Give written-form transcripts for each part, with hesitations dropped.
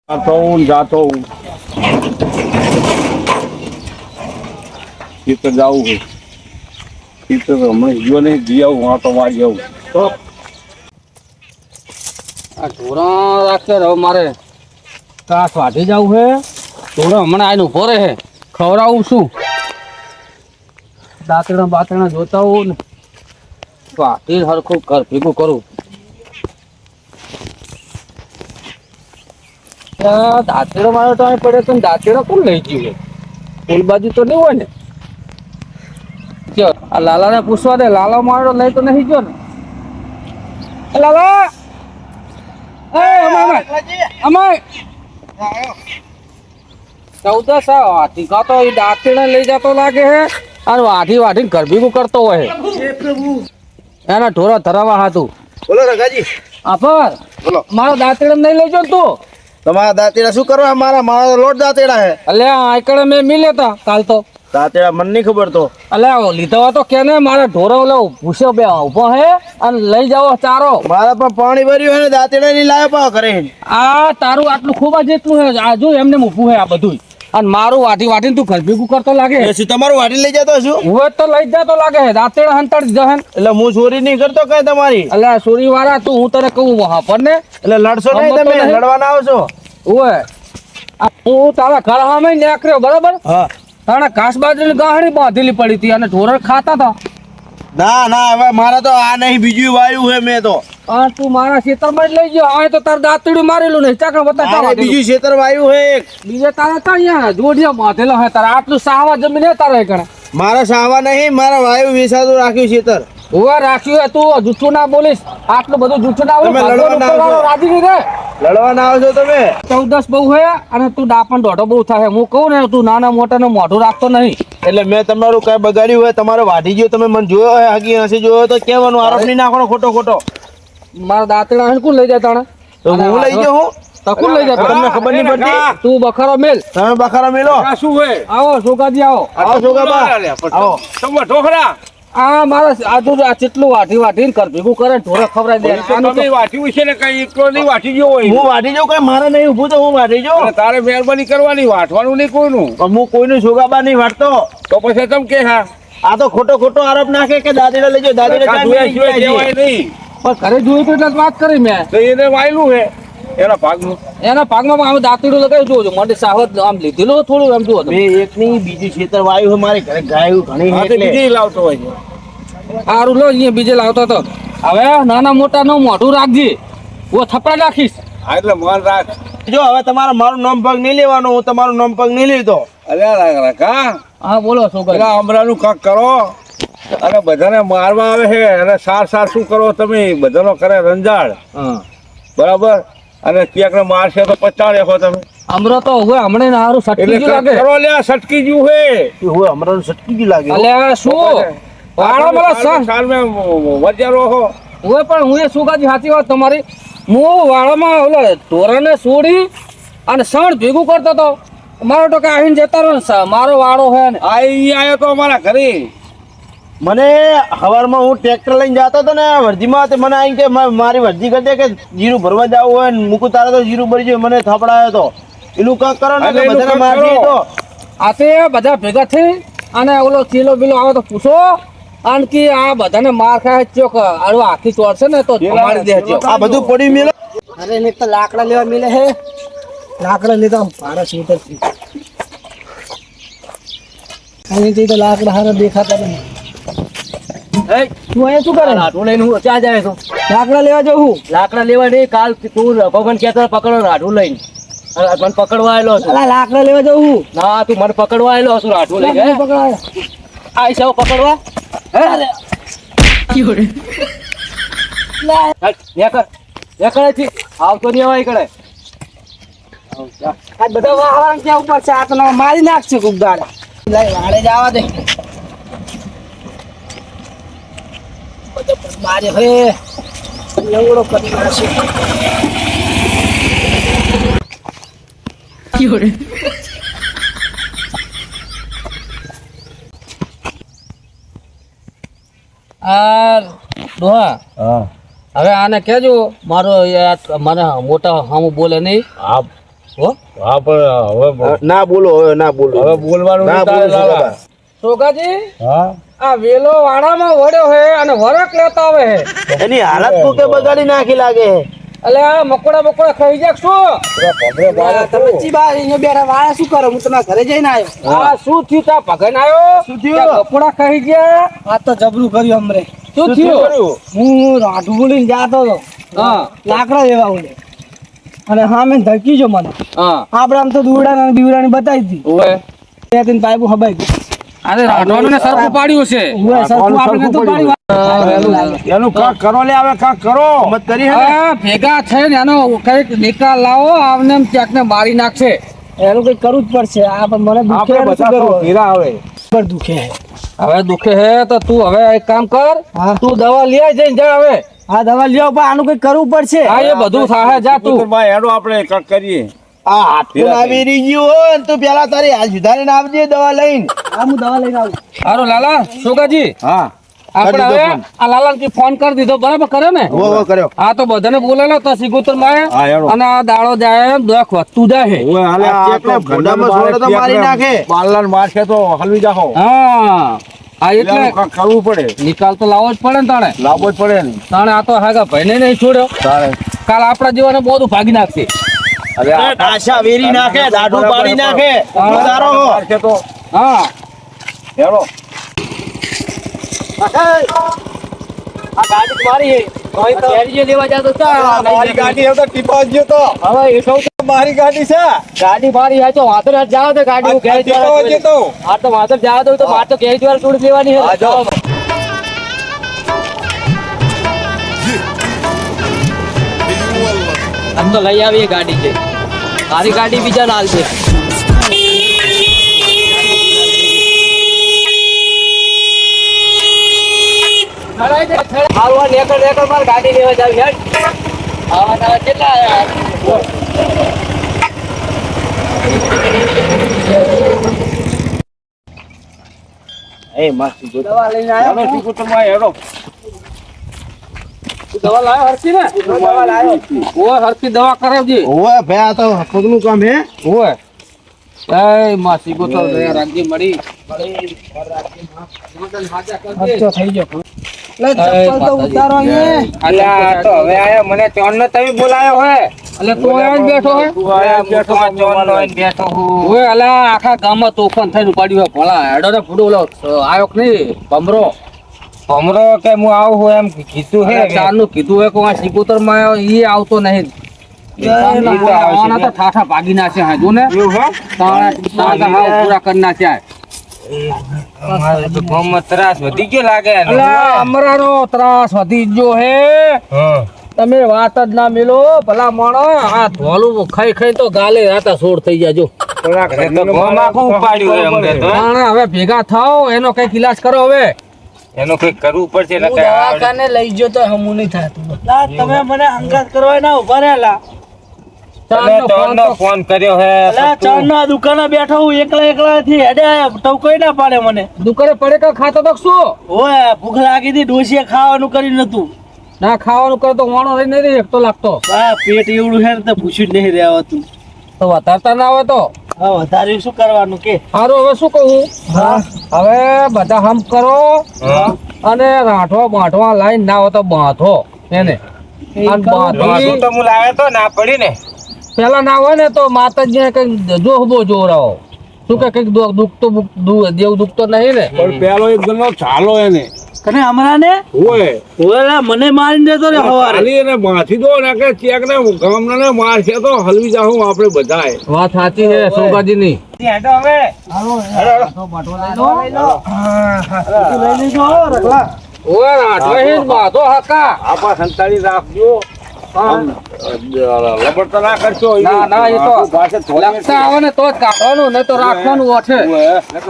जातो हूँ तो जाऊँ तो मैं जो नहीं दिया हूँ वहाँ तो वहाँ जाऊँ तो ઢોરા રાખે રહો મારે કાસ વાઢી જવું હે ઢોરા હમણાં આવીને ઉભો રહે ખવડાવું શું દાંતણા બાતણા જોતા હોઉં ને વાઢી હરખું ઘર ભેગું કરું દાંતેડો મારો તો અહીં પડે તો દાંતેડો કોણ લઈ ગયું ફૂલ બાજુ તો નહીં હોય ને આ લાલાને પૂછવા દે લાલા મારો લઈ તો નહીં ગયો ને લાલા લઈ જતો લાગે હે અને વાઢી વાઢી ઘર ભેગું કરતો હોય એના ઢોરા ધરાવા હાથું બોલો રઘાજી આફર બોલો મારો દાંતેડા નહીં લઈ જો તું તમારા દાંતેડા શું કરવા મારા લોટ દાંતેડા હે અલ્યા આઈકડે મેં મિલે તા કાલ તો દાંતેડા મને નહીં ખબર તો અલ્યા લીધા હોય તો કે ને મારા ઢોરો ઓલો ભૂસ્યો બે ઉભો હે અને લઈ જાઓ ચારો મારા પણ પાણી ભર્યું હે ને દાંતેડા ની લાવે પા કરે આ તારું આટલું ખૂબ જ એટલું હે આ જો એમને ઊભું હે આ બધું અને મારું વાઢી વાઢીને તું ઘર ભેગું કરતો લાગે શું તમારું વાટી લઈ જતો છું હું તો લઈ જતો લાગે દાંતેડા હંતાડી જહન એટલે હું ચોરી નહીં કરતો કઈ તમારી અલ્યા સોરી વાળા તું હું તને કહું હા પણ ને એટલે લડશો નહીં તમે લડવાના આવશો ઓય આ હું તારા ઘર સામે નીકળ્યો બરાબર હા તાણે ઘાસ બાજરીની ગાહડી બાંધેલી પડી હતી અને ઢોર ખાતા હતા ના હવે મારે તો આ નહીં બીજું વાયુ હે મેં તો પણ તું મારા ખેતરમાં જ લઈ ગયો હવે તો તાર દાંતડું મારેલું નહીં ચાકર બતા બીજું ખેતર વાયુ હે એક બીજે તારે તો અહીંયા જોડિયા બાંધેલો હે તારે આટલું સાવા જમીન હે તારે કણે મારા સાવા નહીં મારા વાયુ વિસાતું રાખ્યું ખેતર ઓય રાખ્યું હે તું જૂઠું ના બોલીશ આટલું બધું જૂઠું ના તમે લડવા ના આવશો. રાજી નહીં રે લડવા ના આવશો તમે 14 બહુ હે અને તું ડાપણ દોઢો બહુ થાય હું કહું ને તું નાના મોટા નું મોઢું રાખતો નહીં એટલે મેં તમારું કઈ બગાડ્યું હોય તમારો વાઢી ગયો તમે મને જોયો હોય હગી હસી જોયો તો કહેવાનું આરોપ નહીં નાખવાનો ખોટો ખોટો મારા દાંતડા હે કોણ લઈ જાય તાણે તો હું લઈ ગયો હું તકું લઈ જાય તમને ખબર નહીં પડતી તું બખારો મેલ તમે બખારા મેલો શું હે આવો સોગાજી આવો આવો છોકરા આવો તમે ઢોકરા આ મારા આજુ આ ચેટલું વાઢી વાઢીને કર ભેગું કરે ઢોરે ખવડાવી દે આનું તો તમે વાટ્યું છે ને કઈ એટલો નહીં વાટી ગયો હોય હું વાઢી જાઉં કઈ મારે નહીં ઊભું તો હું વાઢી જાઉં અને તારે મહેરબાની કરવાની વાટવાનું નહીં કોઈનું પણ હું કોઈનું છોગાબા નહીં વાટતો તો પછી તમે કે હા આ તો ખોટો ખોટો આરોપ નાખે કે દાદીડા લઈ જાઓ દાદીડા જોયા સિવાય જવાય નહીં પણ ઘરે જોયું તો એટલે જ વાત કરી મેં તો એને વાયલું હે એના ભાગનું એના ભાગમાં આમ દાંતડું લગાવી જોજો મને સાવત આમ લીધેલું થોડું એમ જોવો મેં એક નહીં બીજું ખેતર વાયુ હોય મારે ઘરે ગાયું ઘણી હા છે તો એટલે. બીજી લાવતો હોય છે સારું લો અહીંયા બીજે લાવતો હતો હવે નાના મોટા નું મોઢું રાખજે હું થપડા નાખીશ હા એટલે મન રાખ જો હવે તમારે મારું નામ પગ નહીં લેવાનું હું તમારું નામ પગ નહીં લેતો અલ્યા રાખા હા બોલો શું કરે પેલા હમણાંનું કાંક કરો અને બધાને મારવા આવે છે અને સાર શું કરો તમે બધાનો કરે રંજાડ હા બરાબર અને ક્યાંક મારશે તો પચાડે હો તમે અમરો તો હવે હમણાં હારું સટકી એટલે ગયું લાગે કરો લ્યા સટકી ગયું હે હું હમણાં સટકી જ લાગ્યું અલ્યા શું વાળા मला સાલ મેં વજારો હો ઓય પણ હું એ સુગાજી સાચી વાત તમારી હું વાળામાં ઓલો ઢોરાને છોડી અને સણ ભેગું કરતો હતો મારો તો કે આવીને જતા રહ્યો ને મારો વાળો હે ને આઈ આયો તો અમારા ઘરે મને સવારમાં હું ટ્રેક્ટર લઈને જતો હતો ને વર્ધીમાં તે મને આવીને કે મારી વર્ધી કરી દે કે જીરું ભરવા જવું હોય ને મૂકું તારે તો જીરું ભરી જાય મને થપડાયો હતો એનું કાંક કરો ને કે બધાને મારી તો આ તે બધા ભેગા થઈ અને ઓલો ચીલો બીલો આવે તો પૂછો અને કે આ બધાને માર ખાય ચોક આડો આખી ચોરશે ને તો મારી દે આ બધું પડી મેલો અરે ને તો લાકડા લેવા મિલે હે લાકડા લેતા ભાડા સીટર અહીંથી તો લાકડા હારા દેખાતા નહીં તું અહીંયા શું કરે રાઠું લઈને હું ક્યાં જાય છું લાકડા લેવા જવું લાકડા લેવા નહીં કાલ તું ભગવાન કહેતો પકડો રાઠું લઈને મને પકડવા આવેલો છું અલા લાકડા લેવા જવું ના તું મને પકડવા આવેલો છું રાઠું લઈને હે? પકડાય આઈ સાવ પકડવા હે આવતો નહીં આવે કડે આ બધા વાહવાન ક્યાં ઉપર છે આ તો મારી નાખશે ખૂબ દાડા લઈ વાળે જવા દે મારે હે લંગડો કરી નાખશે આ ડોહા હા હવે આને કહેજો મારો મને મોટા હામું બોલે નહીં હા હો હા પણ હવે ના બોલો હવે ના બોલો હવે બોલવાનું ના નહીં તારે બોલો લાલા. છોકરા. સોગાજી હા આ વેલો વાડામાં વળ્યો હે અને વરખ લેતો આવે હે એની હાલત તું કે બગાડી નાખી લાગે એટલે આ મકોડા ખાઈ જાક શું તમે ચી બા અહીંયા બેઠા વાળા શું કરો હું તમારા ઘરે જઈને આવ્યો આ શું થયું તા ભગન આવ્યો શું થયું? મકોડા ખાઈ ગયા આ તો જબરું કર્યું અમરે શું થયું હું રાઠું બોલીને જાતો હતો હા લાકડા લેવા ઉડે અને હા મેં ધરકી જો મને હા આપણે આમ તો દુવડાના બીવડાની બતાવી હતી ઓએ બે ત્રણ પાઇપો હબાઈ ગઈ અરે રાઠોડને સરખું પાડ્યું છે ઉવે સરખું આપણે તો પાડી એનું કાક કરો લે હવે કાક કરો મત કરી હે ને? આ ભેગા થઈને એનો કઈક નિકાલ લાવો આવને એમ ક્યાંકને મારી નાખશે એનું કઈ કરવું જ પડશે આ પણ મને દુખે આપણે એનું શું બધા તો કરવું ઘેરા આવે પર દુખે હવે દુખે હે તો તું હવે એક કામ કર હા. તું દવા લઈ આય જઈને જા હવે આ દવા લ્યો પણ આનું કઈ કરવું પડશે હા એ બધું થાય જા તું ભાઈ હેડો આપણે કાક કરીએ આ હાથું આવી રહી ગયું હોય ને તું પેલા તારી હાથ સુધારીને આવજે દવા લઈને આ હું દવા લઈને આવું હારું લાલા સુગાજી હા આપણે કરી દીધો હવે ફોન. આ લાલાને ફોન કરી દીધો બરાબર કર્યો ને વો કર્યો હા તો બધાને બોલેલો તો સિગુતર માં હા, હેડો. અને આ દાડો જાય એમ દખ વધતું જાય ઓય હાલે આ આ ચેકને તો ભોંડામાં છોડે તો મારી નાખે. બાલલાને મારશે તો હલવી જાહો હા આ એટલે એટલે કાક કરવું પડે નિકાલ તો લાવવો જ પડે ને તાણે લાવવો જ પડે ને તાણે આ તો હાગા ભાઈને નહીં છોડ્યો તારે કાલ આપણા જીવાને બધું ભાગી નાખશે હવે આ ડાશા વેરી નાખે દાઢું પાડી નાખે તું તારો હો. મારશે તો હા હેડો આ ગાડી મારી કેરીઓ લેવા જાતો મારી ગાડી હવે તો ટીપા ગયો તો હવે એ સૌ મારી ગાડી છે ગાડી મારી આ તો વાતો રાત જાવ તો ગાડી હું કેરી ટીપા ગયો તો આ તો વાતો જાવ તો માર તો કેરી દ્વારા છોડી લેવાની હા, છે જાઓ. આમ તો લઈ આવી ગાડી છે મારી ગાડી બીજા લાલ છે માર ગાડી લેવા જાવ યાર કેટલા એ મસ્ત જો. દવા લઈને હેડો ટીકુટરમાં હેડો દવા લાયો હરકી ને દવા લાયો ઓય હરકી દવા કરાવજે ઓય ભાઈ આ તો પગનું કામ હે ઓય એ માસી ગોતલ રે રાગી મળી ખર્ચો થઈ ગયો લે ચપ્પલ તો ઉતારો અહીંયા અલ્યા તો હવે આયા મને ચોન નો તમે બોલાયો હે એટલે તું આવીને બેઠો હે તું આયા બેઠો ચોન નો આવીને બેઠો હું ઓય અલા આખા ગામમાં તોફાન થઈને ઉપાડ્યું હે ભોળા હેડો ને ફૂડો લો આયો કે નહીં ભમરો ભમરો કે હું આવું હું એમ કીધું હે ચારનું કીધું હે કે આ સિકોતર માં આવ્યો ઈ આવતો નહીં આવવાના તો ઠાઠા ભાગી નાખે હે જો ને તાણા હાવ પૂરા કરી નાખ્યા અમારે તો ગામમાં ત્રાસ વધી ગયો લાગે ને. અલા અમરાનો ત્રાસ વધી ગયો હે હા. તમે વાત જ ના મેલો ભલા માણો આ ધોલું ખાઈ ખાઈ તો ગાલે રાતા સોડ થઈ જાય જો એ તો ગામ આખું ઉપાડ્યું એમ કે તો. તાણે હવે ભેગા થાઓ એનો કઈક ઈલાજ કરો હવે એનું કંઈક કરવું પડશે હું નકર આવડે. દવાખાને લઈ ગયો તો હમું નહીં થતું તમે મને અંગાત કરવા ના ઉભા રહેલા તમે તો અન્નો ફોન કર્યો હે ના દુકાને બેઠો હું એકલા થી હેડે તો કોઈ ના પાડે મને દુકાને પડે કે ખાતો તો શું ઓય ભૂખ લાગી હતી ડોસીએ ખાવાનું કર્યું નતું ના ખાવાનું કરે તો વાણો રહી નહીં રહી એકતો લાગતો બા પેટ એવડું છે ને તો પૂછ્યું જ નહીં રહેવાતું તો વધારતા ના આવે તો હા વધારે શું કરવાનું કે સારું હવે શું કહું હવે બધા હમ કરો હા. અને રાઠવા બાંઠવા લાઈન ના હોય તો બાંધો એને અને બાંધી માથું તો હું લાવ્યો તો ના પડી ને પેલા ના હોય ને તો માતાજી કઈક જોહબો જોરાવો શું કે કઈક દુખતો દેવ દુખતો નહીં ને પણ પેલો એક જણનો ચાલો એને કને હમણાં ઓય ઓલા મને મારી દેતો ને હવારે ખાલી એને બાંધી દો ને કે ચેક ને ગામના ને મારશે તો હલવી જાઉં આપણે બધાય વાત સાચી છે સોગાજી ની હેડો હવે ઓય રાઠવા હી જ બાંધો હકા આપા સંતાડી રાખજો લબડ તો ના કરશો ના ના એ તો પાસે થોડી લક્ષા આવે ને તો જ કાઢવાનું નહીં તો રાખવાનું ઓઠે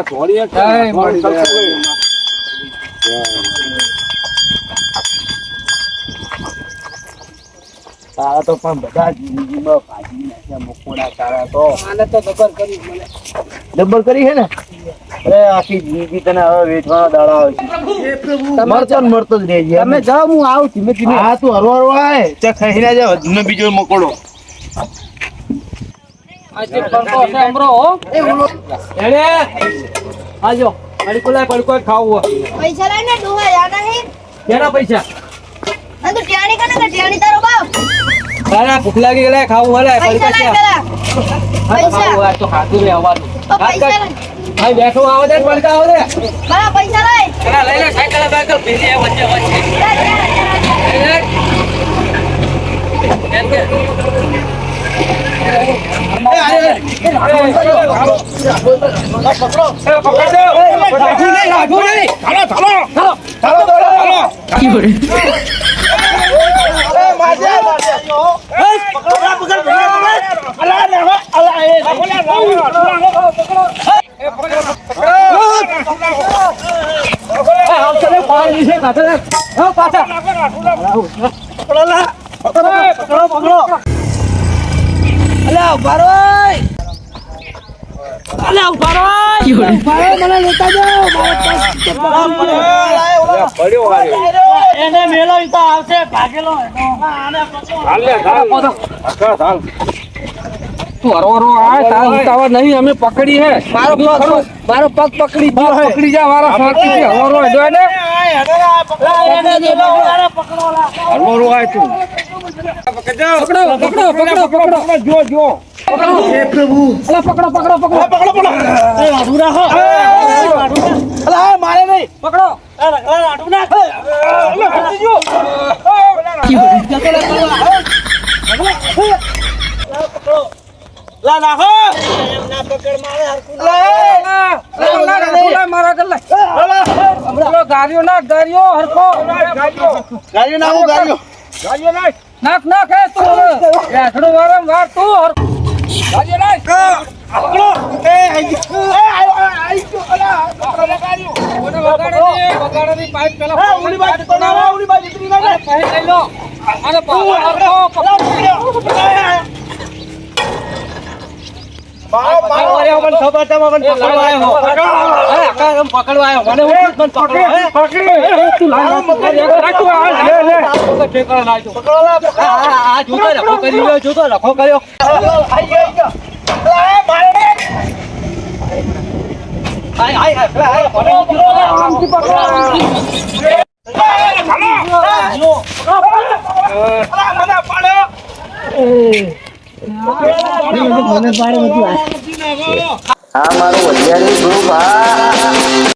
થોડી જય માતા તારા તો પણ બધા જિંદગીમાં ભાજી નાખ્યા મકોડા તારા તો આને તો ખબર કરી મને ડબ્બર કરી છે ને અરે આખી જિંદગી તને હવે વેચવાના દાડા આવે છે મરતો ને મરતો જ રહેજે તમે જાઓ હું આવું ધીમે ધીમે હા તું હરવાર આય ચા ખાઈ ના જાવ બીજો મકોડો આજે કરતો હશે અમરો હો હેડે આજો પડીકો લાય પડીકો ખાવું હોય પૈસા લઈને ડોહા યાદ નહીં કેના પૈસા અને તું ટિયાણી કને કે ટિયાણી તારો બાપ તારા ભૂખ લાગી ગયેલા ખાવું હોય પૈસા પડીકો લઈ છે પેલા પૈસા ખાવું હોય તો ખાતું રે આવવાનું તો પૈસા લઈ ભાઈ બેઠો આવો દે પડીકા આવો દે મારા પૈસા લઈ એના લઈ લે સાયકલ બાયકલ ભીલી વચ્ચે વચ્ચે પડ્યો એને મેળવી તો આવશે ભાગેલો હાલ તું હરો આ તાર ઉતાવળ નહીં અમે પકડી હે મારો પગ પકડી પકડી જા મારા શાંતિથી હરો હેડો ને હરમોરું આય તું પકડો પકડો પકડો પકડો જો હે પ્રભુ અલા પકડો પકડો પકડો પકડો મારે નહીં પકડો લા નાખો મારા ગલ્લે ગાડીઓ નાખ ગાડીઓ હરખો ગાડીઓ નાખો ગાડીઓ નાખ નાખ હે તું યાઠડો વારંવાર તું હરખો ગાડીઓ નાખ વગાડની પાઇપ પેલા ઉડી બાજુ ઉતરી ના પહેલ લઈ લો અને લખો કર્યો આ મારું વડિયાની ગ્રુપ